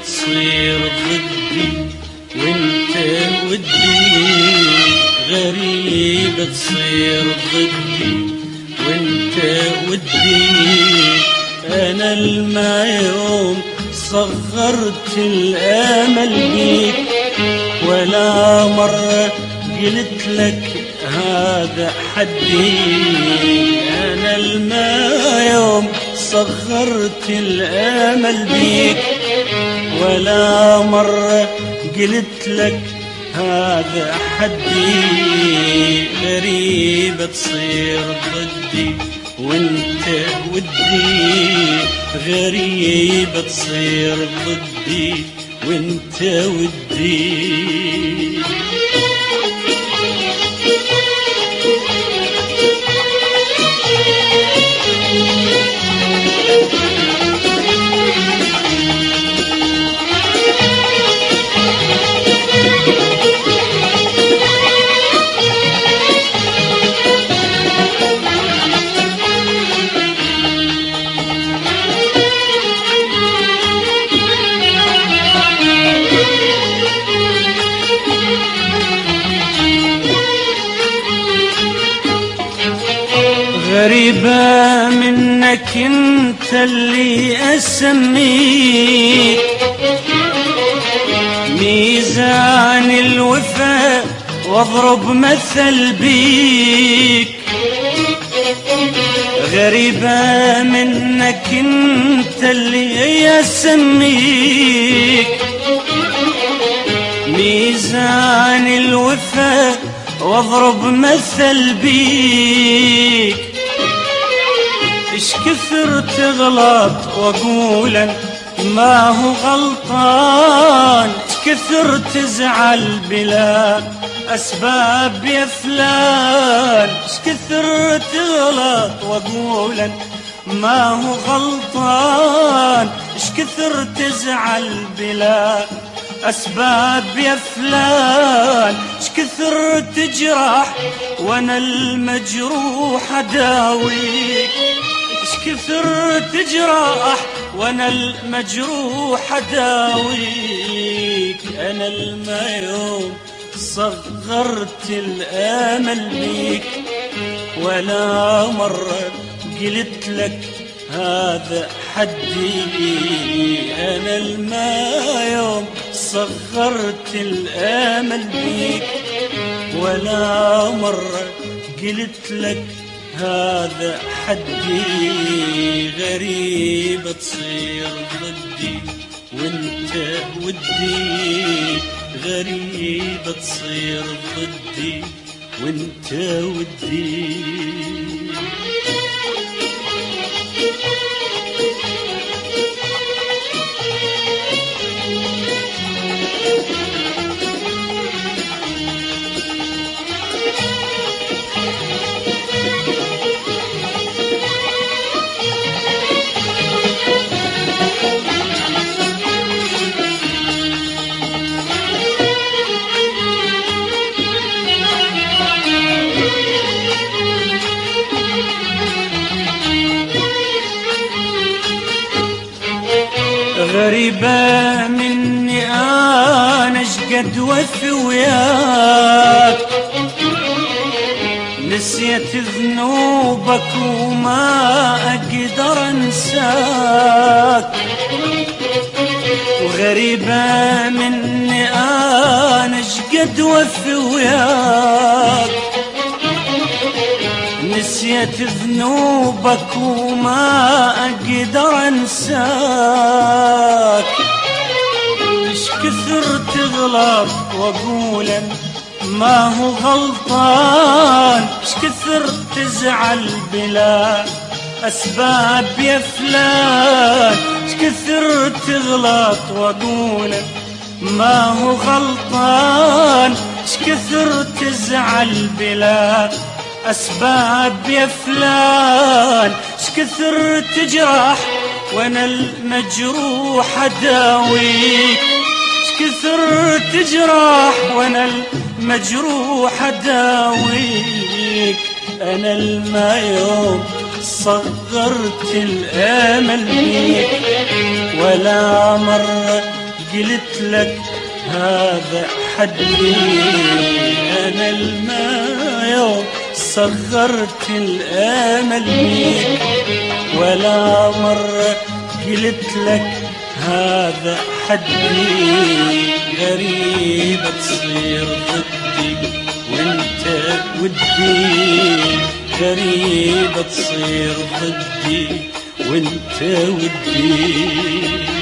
تصير ضدي وانت ودي، غريبة تصير ضدي وانت ودي. انا الما يوم صغرت الامل بيك، ولا مرة قلت لك هذا حدي. انا الما يوم صغرت الامل بيك، ولا مرة قلت لك هذا حدي. غريبة تصير ضدي وانت ودي، غريبة تصير ضدي وانت ودي. غريبة منك انت اللي اسميك ميزان الوفا واضرب مثل بيك. غريبة منك انت اللي اسميك ميزان الوفا واضرب مثل بيك. اش كثر تغلط واقول ما هو غلطان، اش كثر تزعل بلا اسباب يا فلان. اش كثر تغلط واقول ما هو غلطان، اش كثر تزعل بلا اسباب يا فلان. اش كثر تجرح وانا المجروح اداويك، اش كثر تجرح وانا المجروح اداويك. انا الما يوم صغرت الامل بيك، ولا مرة قلت لك هذا حدي. انا الما يوم صغرت الامل بيك، ولا مرة قلت لك هذا حدي. غريبة تصير ضدي وانت ودي، غريبة تصير ضدي وانت ودي. غريبة مني أنا اشقد وفي وياك، نسيت ذنوبك وما أقدر أنساك. وغريبة مني أنا اشقد وفي وياك، نسيت نسيت ذنوبك وما أقدر أنساك. إيش كثر تغلط وأقول ما هو غلطان، إيش كثر تزعل بلا أسباب يا فلان، إيش كثر تغلط وأقول ما هو غلطان، إيش كثر تزعل بلا أسباب يا فلان، إيش كثر تجرح وأنا المجروح أداويك، إيش كثر تجرح وأنا المجروح أداويك. أنا الما يوم صغرت الأمل بيك، ولا مرة قلت لك هذا حدي. أنا الما يوم صغرت الأمل بيك، ولا مرة قلت لك هذا حدي. غريبة تصير ضدي وانت ودي، غريبة تصير ضدي وانت ودي.